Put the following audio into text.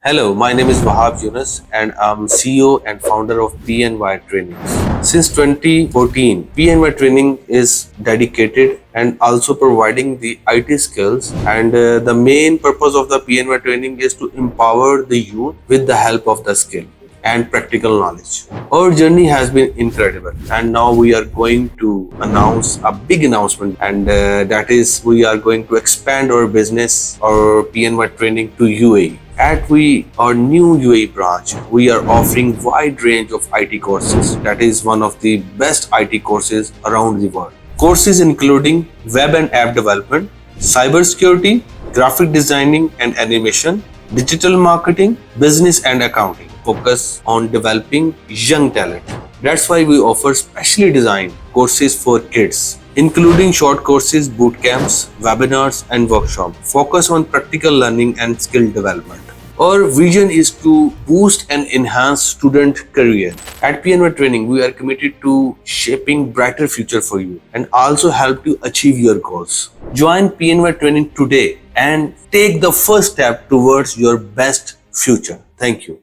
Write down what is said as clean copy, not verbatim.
Hello, my name is 𝐌𝐞𝐬𝐬𝐚𝐠 and I'm CEO and founder of PNY Trainings. Since 2014, PNY Training is dedicated and also providing the IT skills, and the main purpose of the PNY Training is to empower the youth with the help of the skill and practical knowledge. Our journey has been incredible, and now we are going to announce a big announcement, and that is we are going to expand our business, our PNY Training to UAE. At our new UAE branch, we are offering wide range of IT courses. That is one of the best IT courses around the world. Courses including web and app development, cybersecurity, graphic designing and animation, digital marketing, business and accounting. Focus on developing young talent. That's why we offer specially designed courses for kids, including short courses, boot camps, webinars, and workshops. Focus on practical learning and skill development. Our vision is to boost and enhance student career. At PNY Training, we are committed to shaping brighter future for you and also help you achieve your goals. Join PNY Training today and take the first step towards your best future. Thank you.